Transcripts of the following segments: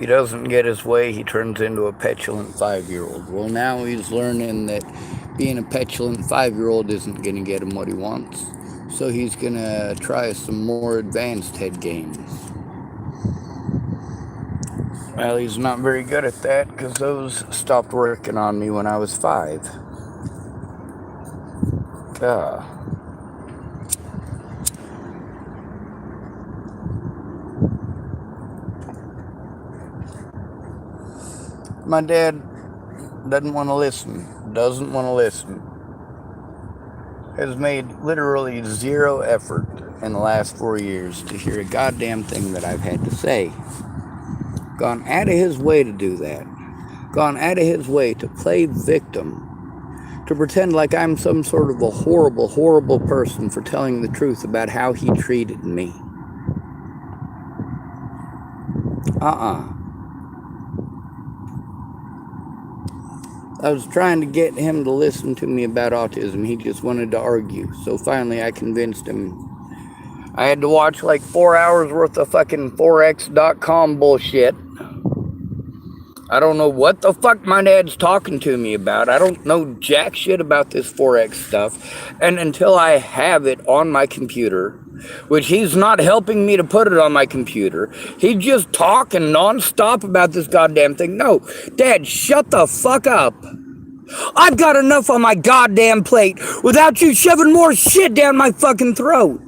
he doesn't get his way, he turns into a petulant 5-year-old. Well, now he's learning that being a petulant 5-year-old isn't going to get him what he wants. So he's going to try some more advanced head games. Well, he's not very good at that because those stopped working on me when I was 5. My dad doesn't want to listen, has made literally zero effort in the last 4 years to hear a goddamn thing that I've had to say. Gone out of his way to do that. Gone out of his way to play victim. To pretend like I'm some sort of a horrible, horrible person for telling the truth about how he treated me. I was trying to get him to listen to me about autism. He just wanted to argue. So finally I convinced him. I had to watch like 4 hours worth of fucking forex.com bullshit. I don't know what the fuck my dad's talking to me about. I don't know jack shit about this Forex stuff. And until I have it on my computer, which he's not helping me to put it on my computer, he's just talking nonstop about this goddamn thing. No, Dad, shut the fuck up. I've got enough on my goddamn plate without you shoving more shit down my fucking throat.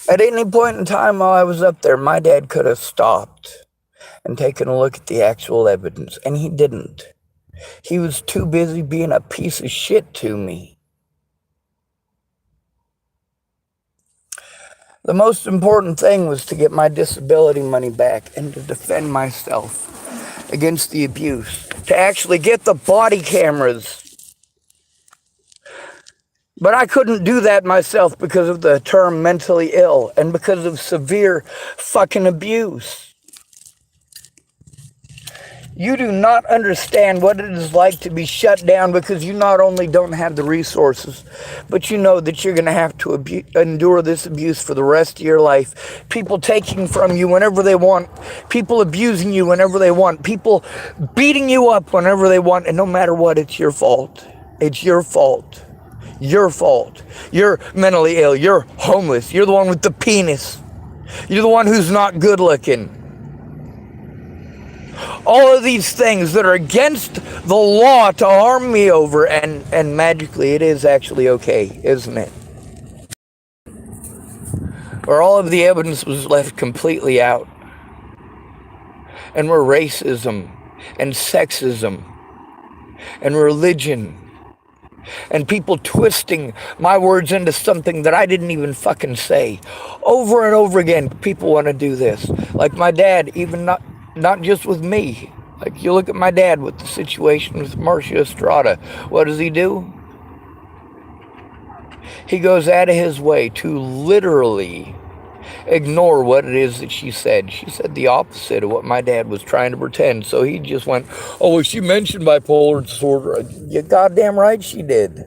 At any point in time while I was up there, my dad could have stopped and taken a look at the actual evidence, and he didn't. He was too busy being a piece of shit to me. The most important thing was to get my disability money back and to defend myself against the abuse, to actually get the body cameras. But I couldn't do that myself because of the term mentally ill and because of severe fucking abuse. You do not understand what it is like to be shut down because you not only don't have the resources, but you know that you're going to have to endure this abuse for the rest of your life. People taking from you whenever they want, people abusing you whenever they want, people beating you up whenever they want, and no matter what, it's your fault. It's your fault. Your fault. You're mentally ill. You're homeless. You're the one with the penis. You're the one who's not good looking. All of these things that are against the law to harm me over, and magically it is actually okay, isn't it? Where all of the evidence was left completely out. And where racism and sexism and religion and people twisting my words into something that I didn't even fucking say. Over and over again, people want to do this. Like my dad, even not just with me. Like you look at my dad with the situation with Marcia Estrada. What does he do? He goes out of his way to literally ignore what it is that she said. She said the opposite of what my dad was trying to pretend. So he just went, oh, well, she mentioned bipolar disorder. You're goddamn right she did.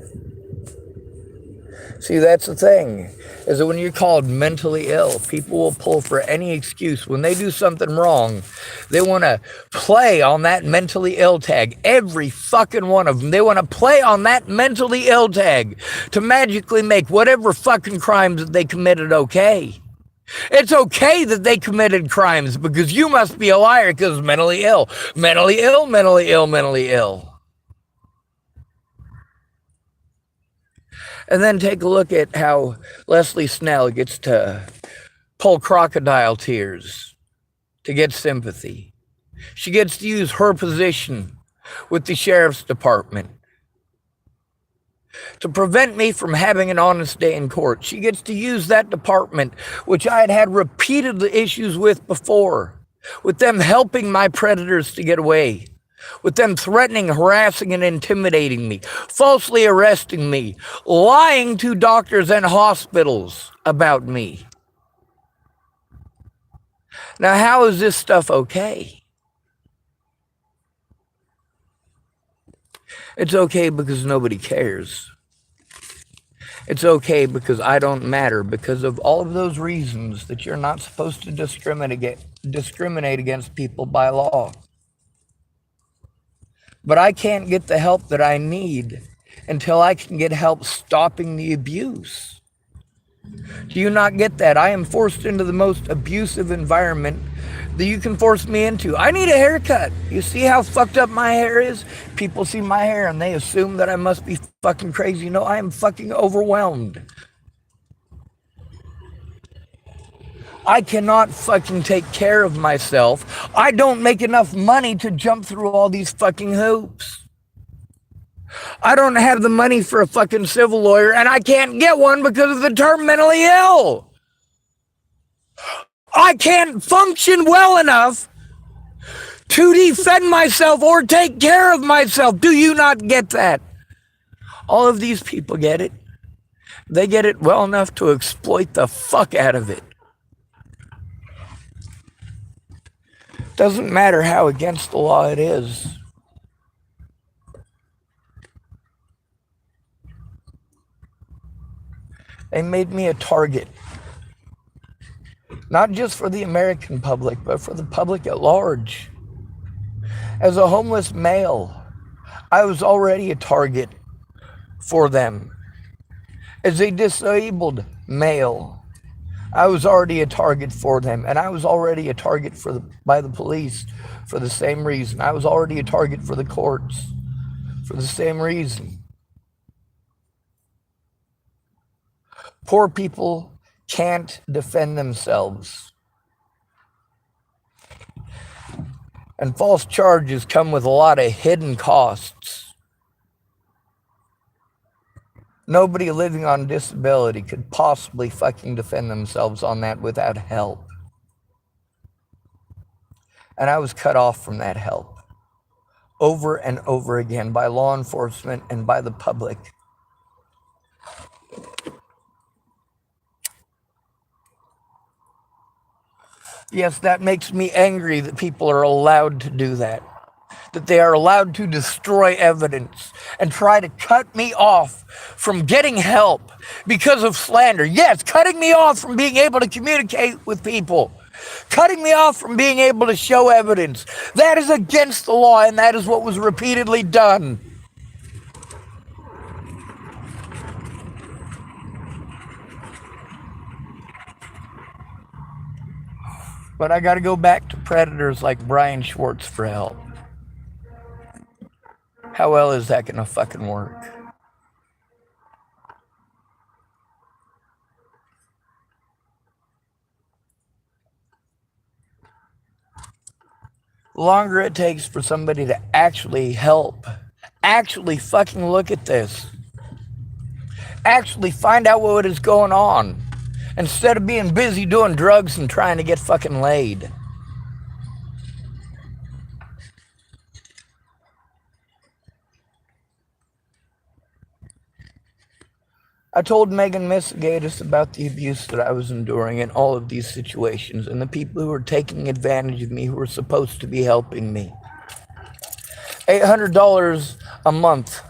See, that's the thing, is that when you're called mentally ill, people will pull for any excuse. When they do something wrong, they want to play on that mentally ill tag. Every fucking one of them. They want to play on that mentally ill tag to magically make whatever fucking crimes that they committed okay. It's okay that they committed crimes because you must be a liar because mentally ill. Mentally ill, mentally ill, mentally ill. And then take a look at how Leslie Snell gets to pull crocodile tears to get sympathy. She gets to use her position with the sheriff's department to prevent me from having an honest day in court. She gets to use that department, which I had repeated issues with before, with them helping my predators to get away, with them threatening, harassing, and intimidating me, falsely arresting me, lying to doctors and hospitals about me. Now, how is this stuff okay? It's okay because nobody cares. It's okay because I don't matter, because of all of those reasons that you're not supposed to discriminate against people by law. But I can't get the help that I need until I can get help stopping the abuse. Do you not get that? I am forced into the most abusive environment that you can force me into. I need a haircut. You see how fucked up my hair is? People see my hair and they assume that I must be fucking crazy. No, I am fucking overwhelmed. I cannot fucking take care of myself. I don't make enough money to jump through all these fucking hoops. I don't have the money for a fucking civil lawyer, and I can't get one because of the term mentally ill. I can't function well enough to defend myself or take care of myself. Do you not get that? All of these people get it. They get it well enough to exploit the fuck out of it. Doesn't matter how against the law it is. They made me a target. Not just for the American public, but for the public at large. As a homeless male, I was already a target for them. As a disabled male, I was already a target for them. And I was already a target by the police for the same reason. I was already a target for the courts for the same reason. Poor people can't defend themselves. And false charges come with a lot of hidden costs. Nobody living on disability could possibly fucking defend themselves on that without help. And I was cut off from that help over and over again by law enforcement and by the public. Yes, that makes me angry that people are allowed to do that. That they are allowed to destroy evidence and try to cut me off from getting help because of slander. Yes, cutting me off from being able to communicate with people. Cutting me off from being able to show evidence. That is against the law, and that is what was repeatedly done. But I got to go back to predators like Brian Schwartz for help. How well is that going to fucking work? The longer it takes for somebody to actually help, actually fucking look at this, actually find out what is going on, instead of being busy doing drugs and trying to get fucking laid. I told Megan Missigatis about the abuse that I was enduring in all of these situations and the people who were taking advantage of me who were supposed to be helping me. $800 a month.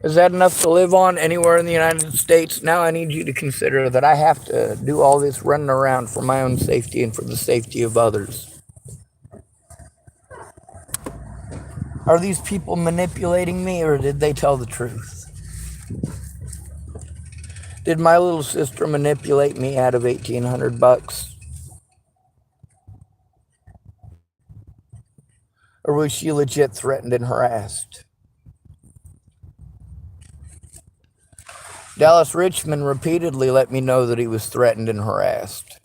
Is that enough to live on anywhere in the United States? Now I need you to consider that I have to do all this running around for my own safety and for the safety of others. Are these people manipulating me, or did they tell the truth? Did my little sister manipulate me out of $1,800? Or was she legit threatened and harassed? Dallas Richmond repeatedly let me know that he was threatened and harassed.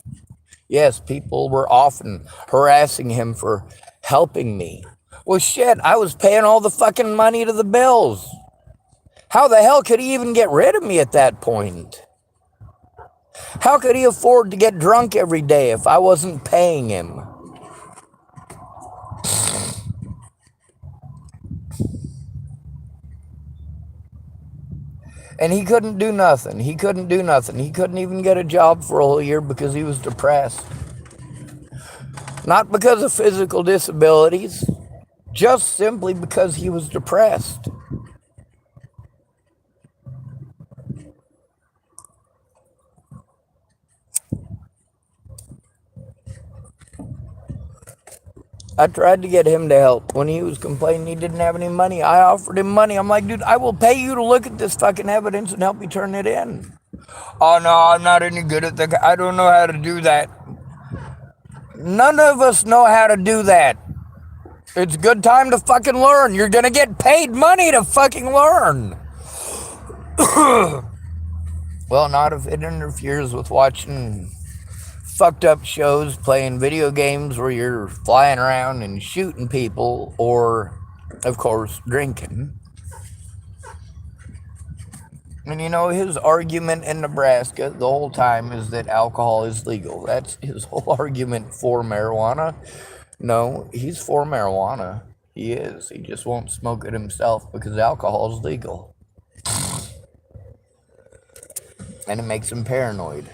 Yes, people were often harassing him for helping me. Well, shit, I was paying all the fucking money to the bills. How the hell could he even get rid of me at that point? How could he afford to get drunk every day if I wasn't paying him? And he couldn't do nothing. He couldn't do nothing. He couldn't even get a job for a whole year because he was depressed. Not because of physical disabilities, just simply because he was depressed. I tried to get him to help. When he was complaining he didn't have any money, I offered him money. I'm like, dude, I will pay you to look at this fucking evidence and help me turn it in. Oh no, I'm not any good at that. I don't know how to do that. None of us know how to do that. It's a good time to fucking learn. You're gonna get paid money to fucking learn. Well, not if it interferes with watching fucked up shows, playing video games where you're flying around and shooting people, or, of course, drinking. And you know, his argument in Nebraska the whole time is that alcohol is legal. That's his whole argument for marijuana. No, he's for marijuana. He is. He just won't smoke it himself because alcohol is legal. And it makes him paranoid.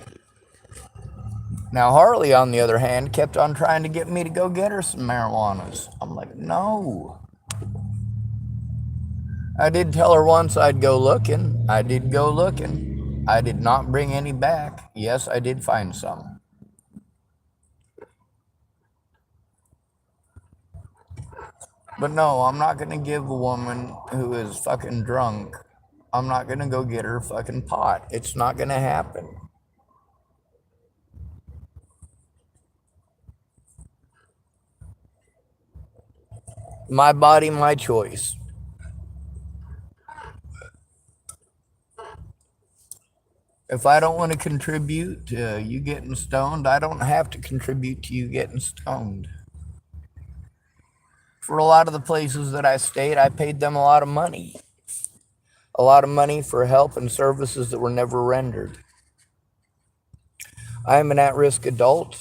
Now, Harley, on the other hand, kept on trying to get me to go get her some marijuanas. I'm like, no. I did tell her once I'd go looking. I did go looking. I did not bring any back. Yes, I did find some. But no, I'm not going to give a woman who is fucking drunk, I'm not going to go get her fucking pot. It's not going to happen. My body, my choice. If I don't want to contribute to you getting stoned, I don't have to contribute to you getting stoned. For a lot of the places that I stayed, I paid them a lot of money. A lot of money for help and services that were never rendered. I am an at-risk adult,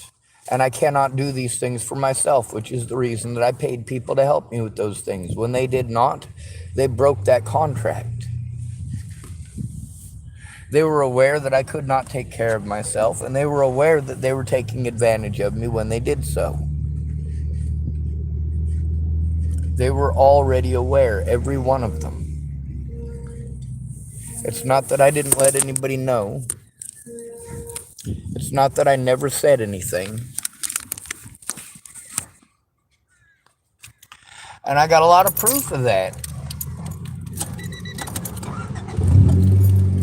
and I cannot do these things for myself, which is the reason that I paid people to help me with those things. When they did not, they broke that contract. They were aware that I could not take care of myself, and they were aware that they were taking advantage of me when they did so. They were already aware, every one of them. It's not that I didn't let anybody know. It's not that I never said anything. And I got a lot of proof of that.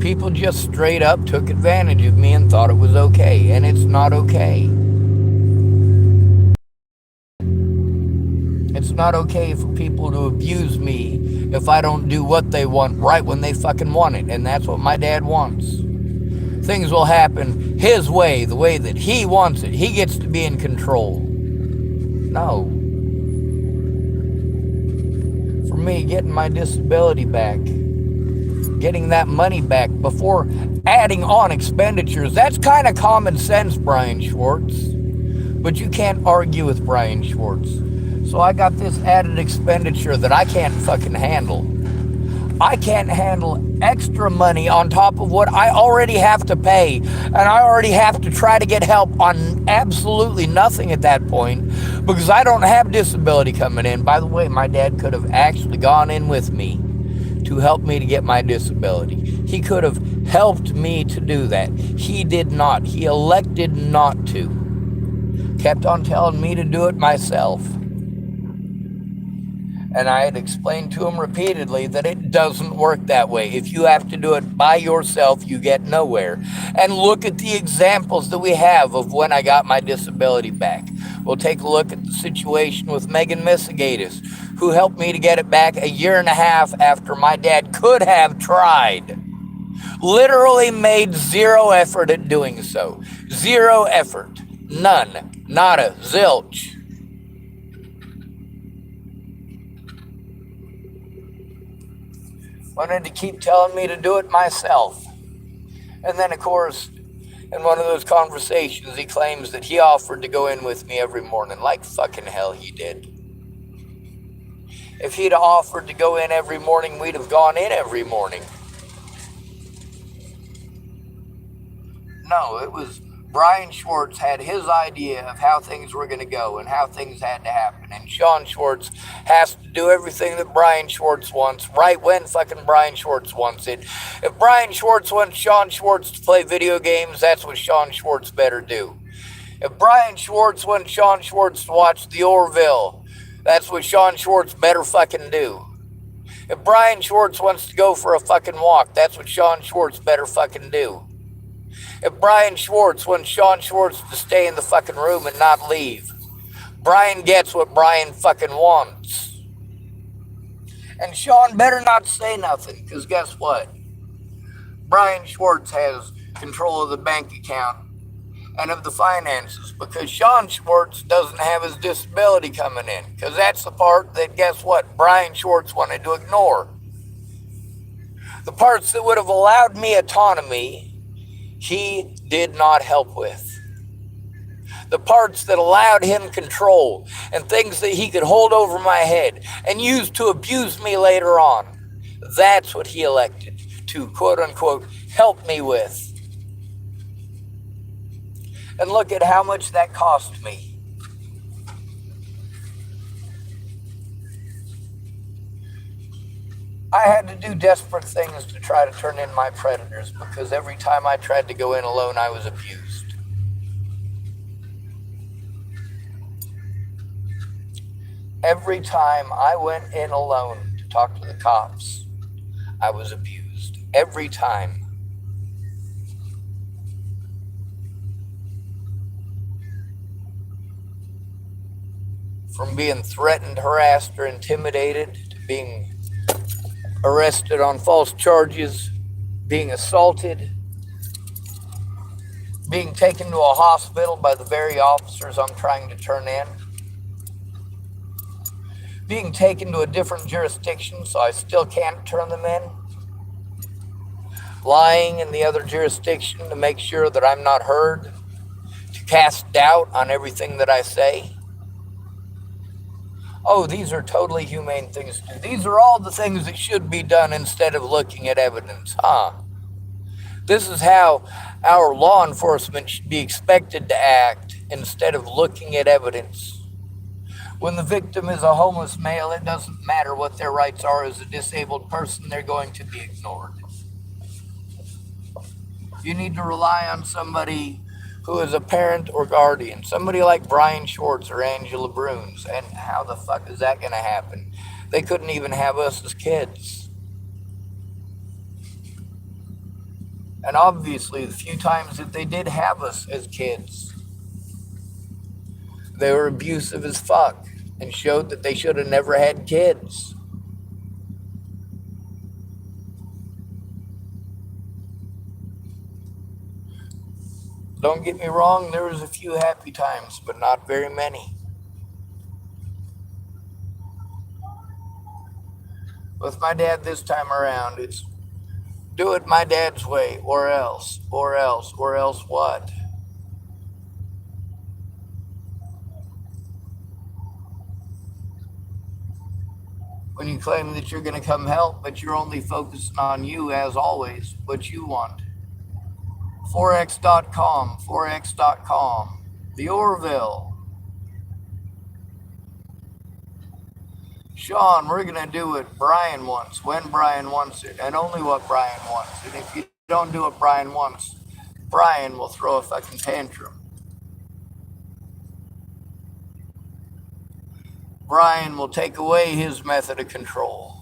People just straight up took advantage of me and thought it was okay, and it's not okay. It's not okay for people to abuse me if I don't do what they want right when they fucking want it, and that's what my dad wants. Things will happen his way, the way that he wants it. He gets to be in control. No. For me, getting my disability back, getting that money back before adding on expenditures, that's kind of common sense, Brian Schwartz. But you can't argue with Brian Schwartz. So I got this added expenditure that I can't fucking handle. I can't handle extra money on top of what I already have to pay. And I already have to try to get help on absolutely nothing at that point because I don't have disability coming in. By the way, my dad could have actually gone in with me to help me to get my disability. He could have helped me to do that. He did not. He elected not to. Kept on telling me to do it myself. And I had explained to him repeatedly that it doesn't work that way. If you have to do it by yourself, you get nowhere. And look at the examples that we have of when I got my disability back. We'll take a look at the situation with Megan Misigatis, who helped me to get it back a year and a half after my dad could have tried. Literally made zero effort at doing so. Zero effort. None. Nada. Zilch. Wanted to keep telling me to do it myself. And then, of course, in one of those conversations, he claims that he offered to go in with me every morning. Like fucking hell he did. If he'd offered to go in every morning, we'd have gone in every morning. No, it was Brian Schwartz had his idea of how things were going to go and how things had to happen. And Sean Schwartz has to do everything that Brian Schwartz wants right when fucking Brian Schwartz wants it. If Brian Schwartz wants Sean Schwartz to play video games, that's what Sean Schwartz better do. If Brian Schwartz wants Sean Schwartz to watch The Orville That's what Sean Schwartz better fucking do. If Brian Schwartz wants to go for a fucking walk, that's what Sean Schwartz better fucking do. If Brian Schwartz wants Sean Schwartz to stay in the fucking room and not leave, Brian gets what Brian fucking wants. And Sean better not say nothing, because guess what? Brian Schwartz has control of the bank account and of the finances, because Sean Schwartz doesn't have his disability coming in, because that's the part that, guess what, Brian Schwartz wanted to ignore. The parts that would have allowed me autonomy, he did not help with. The parts that allowed him control and things that he could hold over my head and use to abuse me later on, that's what he elected to, quote unquote, help me with. And look at how much that cost me. I had to do desperate things to try to turn in my predators, because every time I tried to go in alone, I was abused. Every time I went in alone to talk to the cops, I was abused. Every time. From being threatened, harassed, or intimidated, to being arrested on false charges, being assaulted, being taken to a hospital by the very officers I'm trying to turn in, being taken to a different jurisdiction so I still can't turn them in, lying in the other jurisdiction to make sure that I'm not heard, to cast doubt on everything that I say. Oh, these are totally humane things to do. These are all the things that should be done instead of looking at evidence, huh? This is how our law enforcement should be expected to act instead of looking at evidence. When the victim is a homeless male, it doesn't matter what their rights are as a disabled person, they're going to be ignored. You need to rely on somebody who is a parent or guardian, somebody like Brian Schwartz or Angela Bruns, and how the fuck is that going to happen? They couldn't even have us as kids. And obviously, the few times that they did have us as kids, they were abusive as fuck and showed that they should have never had kids. Don't get me wrong, there was a few happy times, but not very many. With my dad this time around, it's do it my dad's way, or else what? When you claim that you're going to come help, but you're only focusing on you, as always, what you want. Forex.com, the Orville. Sean, we're going to do what Brian wants, when Brian wants it, and only what Brian wants. And if you don't do what Brian wants, Brian will throw a fucking tantrum. Brian will take away his method of control.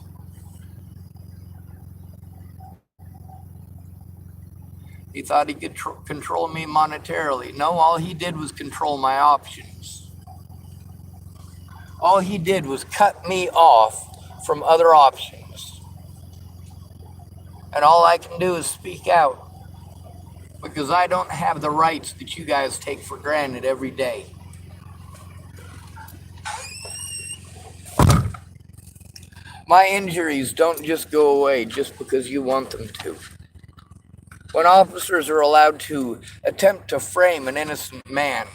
He thought he could control me monetarily. No, all he did was control my options. All he did was cut me off from other options. And all I can do is speak out, because I don't have the rights that you guys take for granted every day. My injuries don't just go away just because you want them to. When officers are allowed to attempt to frame an innocent man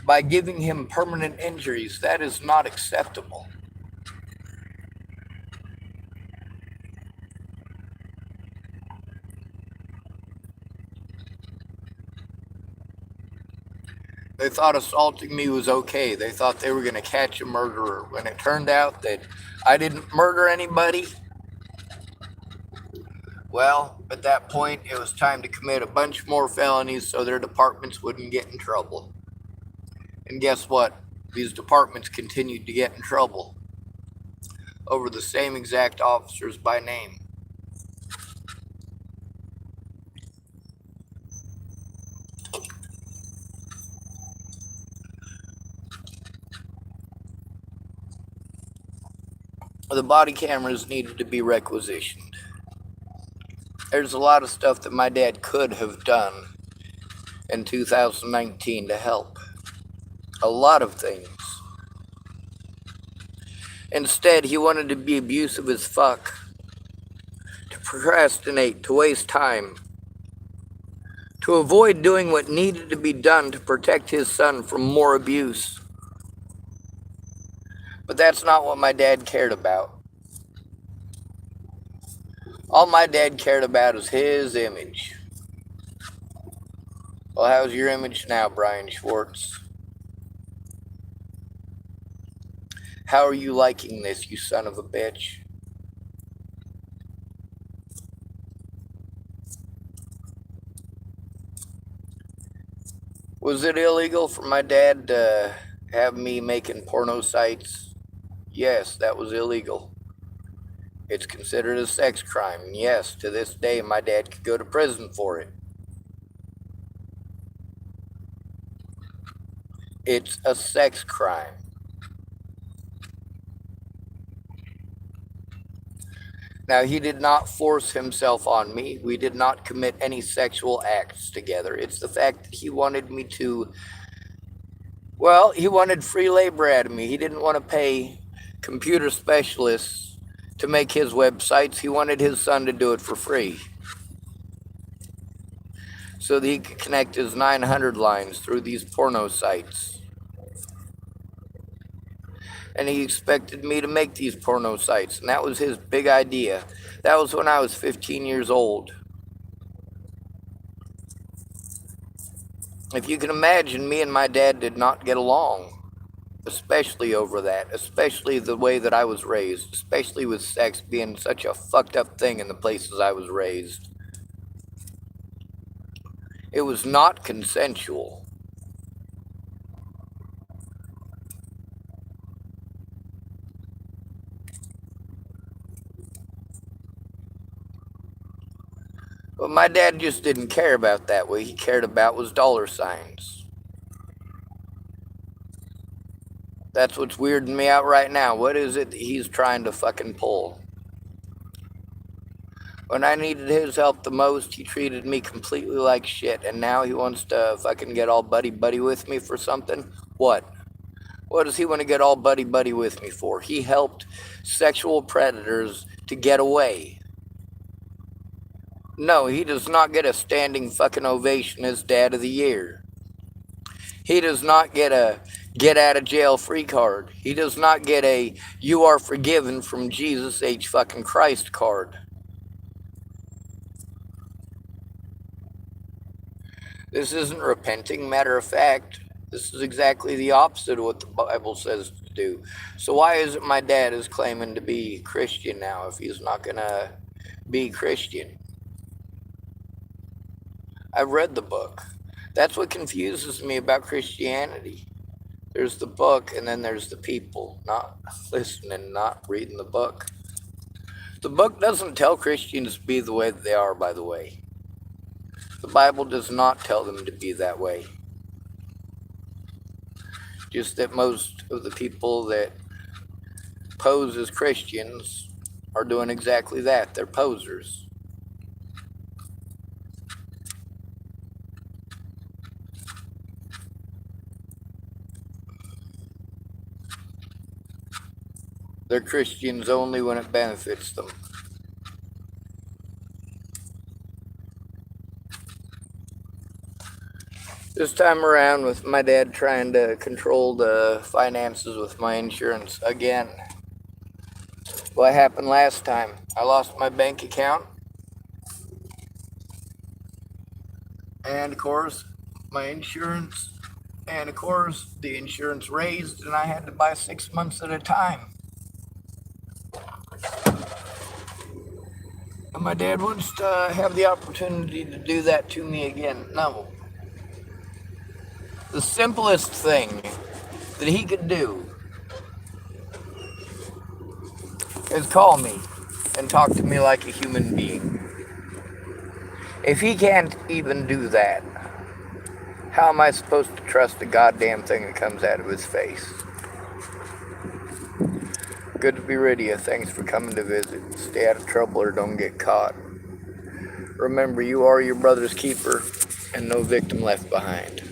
by giving him permanent injuries, that is not acceptable. They thought assaulting me was okay. They thought they were going to catch a murderer. When it turned out that I didn't murder anybody, well, at that point, it was time to commit a bunch more felonies so their departments wouldn't get in trouble. And guess what? these departments continued to get in trouble over the same exact officers by name. The body cameras needed to be requisitioned. There's a lot of stuff that my dad could have done in 2019 to help. A lot of things. Instead, he wanted to be abusive as fuck, to procrastinate, to waste time, to avoid doing what needed to be done to protect his son from more abuse. But that's not what my dad cared about. All my dad cared about is his image. Well, how's your image now, Brian Schwartz? How are you liking this, you son of a bitch? Was it illegal for my dad to have me making porno sites? Yes, that was illegal. It's considered a sex crime. And yes, to this day, my dad could go to prison for it. It's a sex crime. Now, he did not force himself on me. We did not commit any sexual acts together. It's the fact that he wanted me to, well, he wanted free labor out of me. He didn't want to pay computer specialists to make his websites. He wanted his son to do it for free, so that he could connect his 900 lines through these porno sites. And he expected me to make these porno sites, and that was his big idea. That was when I was 15 years old. If you can imagine, me and my dad did not get along, especially over that, especially the way that I was raised, especially with sex being such a fucked up thing in the places I was raised. It was not consensual. But my dad just didn't care about that. What he cared about was dollar signs. That's what's weirding me out right now. What is it that he's trying to fucking pull? When I needed his help the most, he treated me completely like shit, and now he wants to fucking get all buddy-buddy with me for something? What? What does he want to get all buddy-buddy with me for? He helped sexual predators to get away. No, he does not get a standing fucking ovation as Dad of the Year. He does not get a get out of jail free card. He does not get a you are forgiven from Jesus H fucking Christ card. This isn't repenting. Matter of fact, this is exactly the opposite of what the Bible says to do. So why is it my dad is claiming to be Christian now if he's not gonna be Christian? I've read the book. That's what confuses me about Christianity. There's the book, and then there's the people not listening, not reading the book. The book doesn't tell Christians to be the way that they are, by the way. The Bible does not tell them to be that way. Just that most of the people that pose as Christians are doing exactly that. They're posers. They're Christians only when it benefits them. This time around, with my dad trying to control the finances with my insurance again. What happened last time? I lost my bank account. And of course, my insurance. And of course, the insurance raised, and I had to buy 6 months at a time. And my dad wants to have the opportunity to do that to me again. No. The simplest thing that he could do is call me and talk to me like a human being. If he can't even do that, how am I supposed to trust the goddamn thing that comes out of his face? Good to be with you. Thanks for coming to visit. Stay out of trouble or don't get caught. Remember, you are your brother's keeper and no victim left behind.